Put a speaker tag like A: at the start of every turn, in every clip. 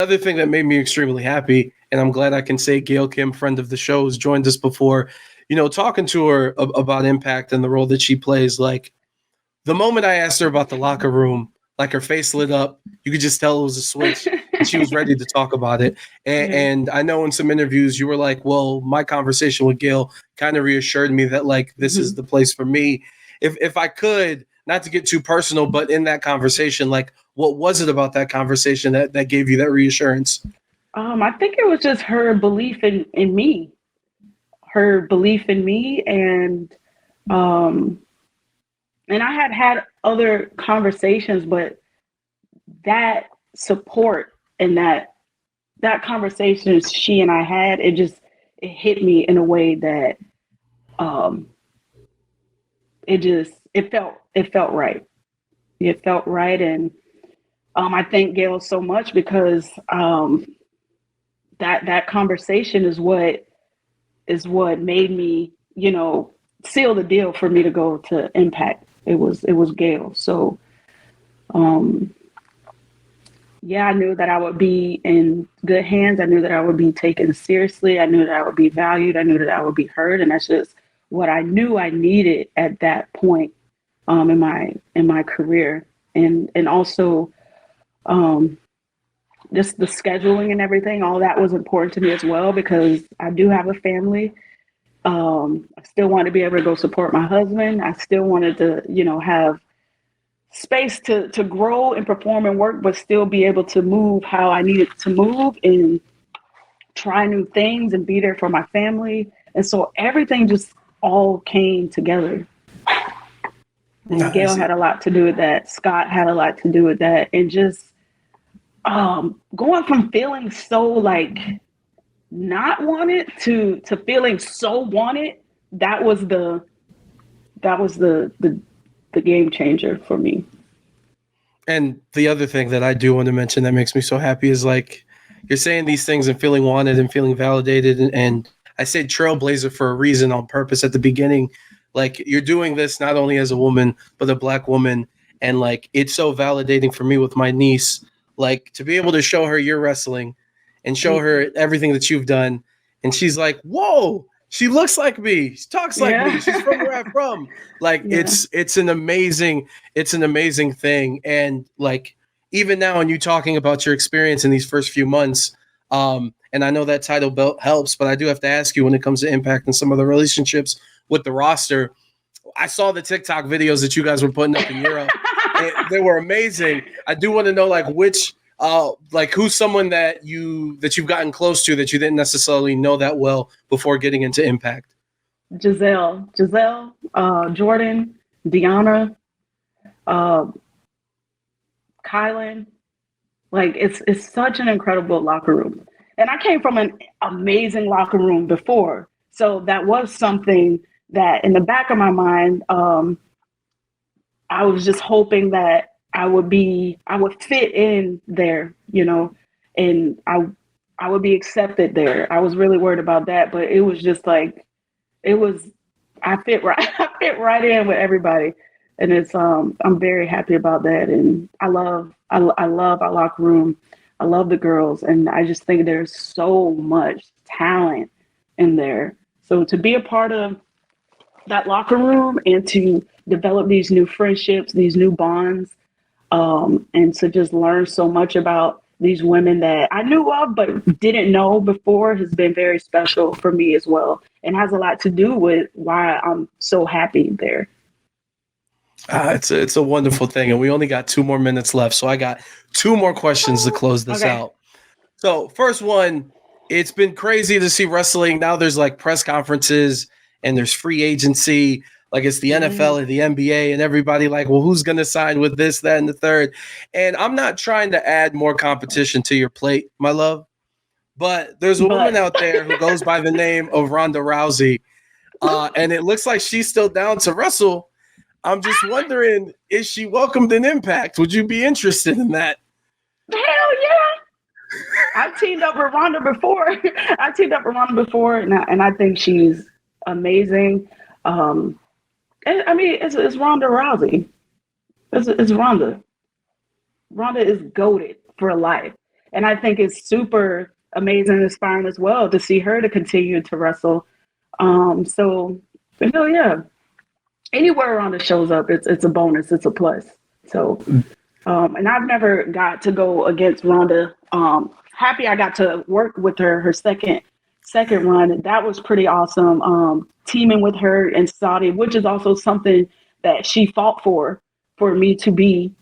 A: Other thing that made me extremely happy, and I'm glad I can say Gail Kim, friend of the show, has joined us before. Talking to her about Impact and the role that she plays, like the moment I asked her about the locker room, like her face lit up. You could just tell it was a switch, and she was ready to talk about it. And I know in some interviews you were like, "Well, my conversation with Gail kind of reassured me that like this is the place for me." If I could, not to get too personal, but in that conversation, like what was it about that conversation that gave you that reassurance?
B: I think it was just her belief in me, her belief in me, um, and I had other conversations, but that support and that conversation she and I had, it hit me in a way that um, it felt right. It felt right, and I thank Gail so much because that conversation is what made me, seal the deal for me to go to Impact. It was Gail. So um, yeah, I knew that I would be in good hands. I knew that I would be taken seriously. I knew that I would be valued. I knew that I would be heard, and that's just what I knew I needed at that point in my career, and also um, just the scheduling and everything. All that was important to me as well because I do have a family. I still wanted to be able to go support my husband. I still wanted to, have space to grow and perform and work, but still be able to move how I needed to move and try new things and be there for my family. And so everything just all came together. And Gail had a lot to do with that. Scott had a lot to do with that. And just going from feeling so like not wanted to feeling so wanted, that was the game changer for me.
A: And the other thing that I do want to mention that makes me so happy is like you're saying these things and feeling wanted and feeling validated. And I said trailblazer for a reason on purpose at the beginning. Like you're doing this not only as a woman, but a black woman. And like it's so validating for me with my niece, like to be able to show her your wrestling and show her everything that you've done. And she's like, whoa, she looks like me. She talks like me. She's from where I'm from. Like
B: Yeah.
A: it's an amazing thing. And like even now, and you talking about your experience in these first few months, and I know that title belt helps, but I do have to ask you when it comes to Impact and some of the relationships with the roster. I saw the TikTok videos that you guys were putting up in Europe. They were amazing. I do want to know like which like who's someone that you've gotten close to that you didn't necessarily know that well before getting into Impact.
B: Giselle, Jordan, Deanna, uh, Kylan. Like it's such an incredible locker room. And I came from an amazing locker room before. So that was something that in the back of my mind, I was just hoping that I would fit in there, and I would be accepted there. I was really worried about that, but it was just like it was I fit right I fit right in with everybody. And it's I'm very happy about that, and I love our locker room. I love the girls, and I just think there's so much talent in there. So to be a part of that locker room and to develop these new friendships, these new bonds, and to just learn so much about these women that I knew of but didn't know before has been very special for me as well, and has a lot to do with why I'm so happy there.
A: It's a wonderful thing, and we only got 2 more minutes left, so I got two more questions to close this
B: Okay.
A: out. So, first one, it's been crazy to see wrestling. Now there's like press conferences and there's free agency. Like it's the NFL
B: Mhm.
A: and the NBA, and everybody like, well, who's going to sign with this, that, and the third? And I'm not trying to add more competition to your plate, my love, but there's a woman
B: But
A: out there who goes by the name of Ronda Rousey, and it looks like she's still down to wrestle. I'm just wondering, is she welcomed in Impact? Would you be interested in that?
B: hell yeah, I teamed up with Rhonda before. I teamed up with Rhonda before, and I think she's amazing. Um, and, I mean, it's Ronda Rousey. It's Ronda. Ronda is goaded for life. And I think it's super amazing and inspiring as well to see her to continue to wrestle. So hell yeah. Anywhere Rhonda shows up, it's a bonus, it's a plus. So and I've never got to go against Rhonda. Happy I got to work with her second run, and that was pretty awesome. Teaming with her in Saudi, which is also something that she fought for me to be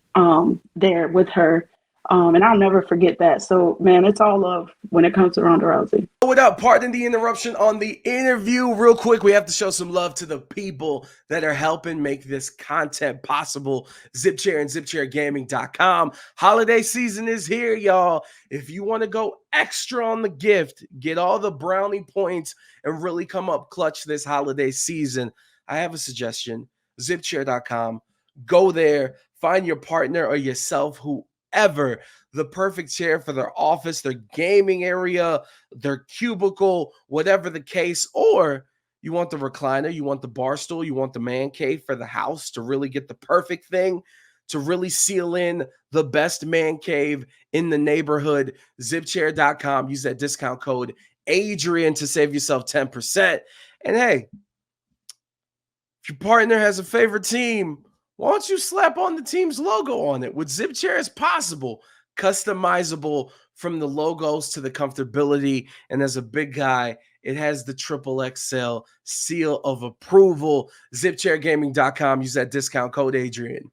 B: there with her. And I'll never forget that. So, man, it's all love when it comes to Ronda Rousey.
A: What up? Pardon the interruption on the interview. Real quick, we have to show some love to the people that are helping make this content possible. ZipChair and ZipChairGaming.com. Holiday season is here, y'all. If you want to go extra on the gift, get all the brownie points, and really come up clutch this holiday season, I have a suggestion. ZipChair.com. Go there, find your partner or yourself, whoever, the perfect chair for their office, their gaming area, their cubicle, whatever the case. Or you want the recliner, you want the bar stool, you want the man cave for the house to really get the perfect thing, to really seal in the best man cave in the neighborhood. ZipChair.com. Use that discount code Adrian to save yourself 10%. And hey, if your partner has a favorite team, why don't you slap on the team's logo on it? With ZipChair, it's possible. Customizable from the logos to the comfortability. And as a big guy, it has the XXL seal of approval. ZipChairGaming.com. Use that discount code Adrian.